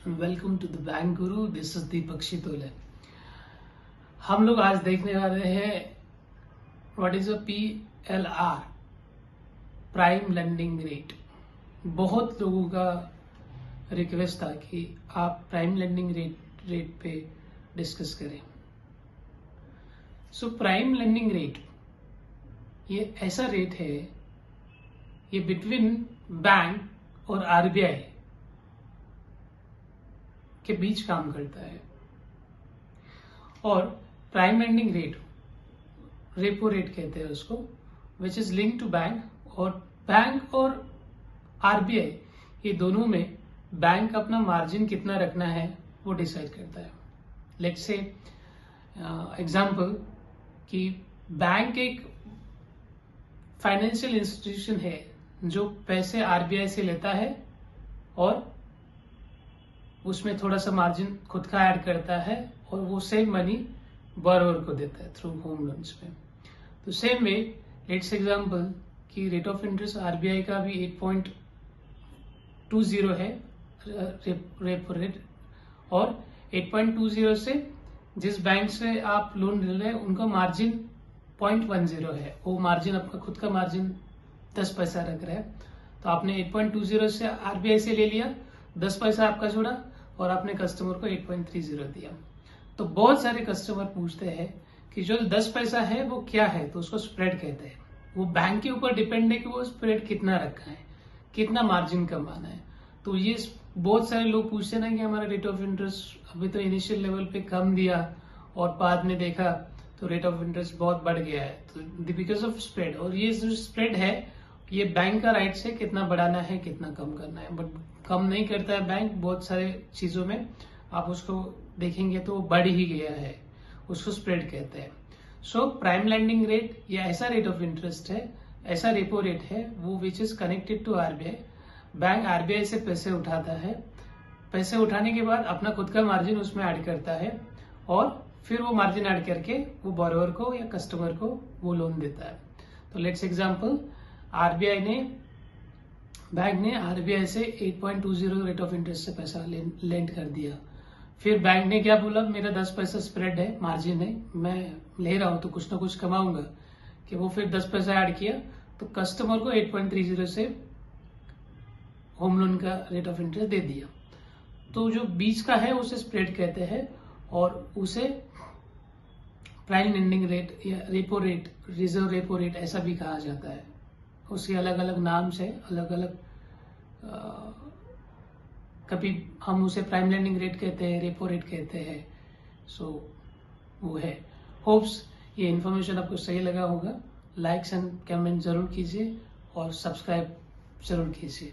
Welcome to the bank Guru. This is दीपक शितोले। हम लोग आज देखने वाले हैं what is a PLR, prime lending rate. बहुत लोगों का रिक्वेस्ट था कि आप प्राइम लेंडिंग रेट पे डिस्कस करें। सो प्राइम लेंडिंग रेट ये ऐसा रेट है, ये बिटवीन बैंक और RBI के बीच काम करता है। और prime lending rate, repo rate कहते हैं उसको, which is link to bank. और RBI ये दोनों में बैंक अपना मार्जिन कितना रखना है वो डिसाइड करता है। लेट्स से एग्जांपल कि बैंक एक फाइनेंशियल इंस्टीट्यूशन है जो पैसे RBI से लेता है और उसमें थोड़ा सा मार्जिन खुद का ऐड करता है और वो सेम मनी बोरोवर को देता है थ्रू होम लोन्स में। तो सेम वे लेट्स एग्जांपल कि रेट ऑफ इंटरेस्ट RBI का भी 8.20 है रेपो रेट, और 8.20 से जिस बैंक से आप लोन ले रहे हैं उनका मार्जिन 0.10 है। वो मार्जिन आपका खुद का मार्जिन 10 पैसा रख रहा है। तो आपने 8.20 से RBI से ले लिया, 10 पैसा आपका जुड़ा और आपने कस्टमर को 8.30 दिया। तो बहुत सारे कस्टमर पूछते हैं कि जो 10 पैसा है वो क्या है, तो उसको स्प्रेड कहते हैं। वो बैंक के ऊपर डिपेंड है कि वो स्प्रेड कितना रखा है, कितना मार्जिन कमाना है। तो ये बहुत सारे लोग पूछते हैं ना कि हमारा रेट ऑफ इंटरेस्ट अभी तो इनिशियल लेवल पे कम दिया और बाद में देखा तो रेट ऑफ इंटरेस्ट बहुत बढ़ गया है, तो बिकॉज ऑफ स्प्रेड। और ये जो स्प्रेड है ये बैंक का राइट है कितना बढ़ाना है कितना कम करना है, बट कम नहीं करता है बैंक। बहुत सारे चीजों में आप उसको देखेंगे तो बढ़ ही गया है, उसको स्प्रेड कहते हैं। सो प्राइम लेंडिंग रेट या ऐसा रेट ऑफ इंटरेस्ट है, ऐसा रेपो रेट है वो which is connected to RBI। Bank RBI से पैसे उठाता है, पैसे उठाने के बाद अपना खुद का मार्जिन उसमें ऐड करता है और फिर वो मार्जिन ऐड करके वो बोरोवर को या कस्टमर को वो लोन देता है। तो लेट्स एग्जांपल बैंक ने RBI से 8.20 रेट ऑफ इंटरेस्ट से पैसा लेंड कर दिया। फिर बैंक ने क्या बोला, मेरा 10 पैसा स्प्रेड है, मार्जिन है, मैं ले रहा हूं तो कुछ ना कुछ कमाऊंगा, कि वो फिर 10 पैसा ऐड किया तो कस्टमर को 8.30 से होम लोन का रेट ऑफ इंटरेस्ट दे दिया। तो जो बीच का है उसे स्प्रेड कहते हैं और उसे प्राइम लेंडिंग रेट या repo rate, reserve repo rate ऐसा भी कहा जाता है। उसके अलग अलग नाम से अलग अलग, कभी हम उसे प्राइम लेंडिंग रेट कहते हैं, रेपो रेट कहते हैं। सो वो है। होप्स ये इन्फॉर्मेशन आपको सही लगा होगा। लाइक्स एंड कमेंट जरूर कीजिए और सब्सक्राइब जरूर कीजिए।